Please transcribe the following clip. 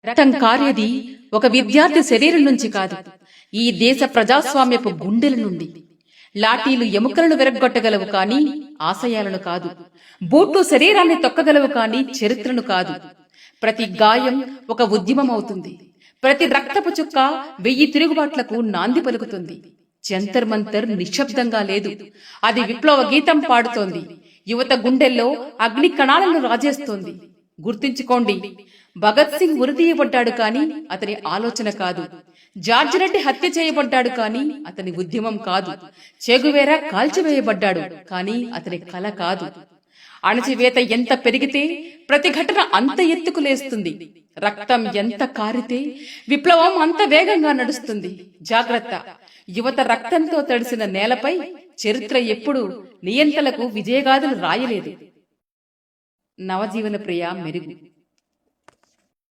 రక్తం కారేది ఒక విద్యార్థి శరీరం నుంచి కాదు, ఈ దేశ ప్రజాస్వామ్యపు గుండెల నుండి. లాఠీలు ఎముకలను విరగ్గొట్టగలవు కాని ఆశయాలను కాదు, బూట్లు శరీరాన్ని తొక్కగలవు కాని చరిత్రను కాదు. ప్రతి గాయం ఒక ఉద్యమం అవుతుంది, ప్రతి రక్తపు చుక్క 1000 తిరుగుబాట్లకు నాంది పలుకుతుంది. జంతర్ మంతర్ నిశ్శబ్దంగా లేదు, అది విప్లవ గీతం పాడుతోంది. యువత గుండెల్లో అగ్ని కణాలను రాజేస్తోంది. గుర్తించుకోండి, భగత్ సింగ్ ఉరితీయబడ్డాడు కాని అతని ఆలోచన కాదు, జార్జ్ రెడ్డి హత్య చేయబడ్డాడు కాని అతని ఉద్యమం కాదు, చెగువేరా కాల్చివేయబడ్డాడు కాని అతని కల కాదు. అణచివేత ఎంత పెరిగితే ప్రతిఘటన అంత ఎత్తుకు లేస్తుంది, రక్తం ఎంత కారితే విప్లవం అంత వేగంగా నడుస్తుంది. జాగ్రత్త, యువత రక్తంతో తడిసిన నేలపై చరిత్ర ఎప్పుడు నియంతలకు విజయగాథలు రాయలేదు. నవజీవన ప్రియ మెరుగు.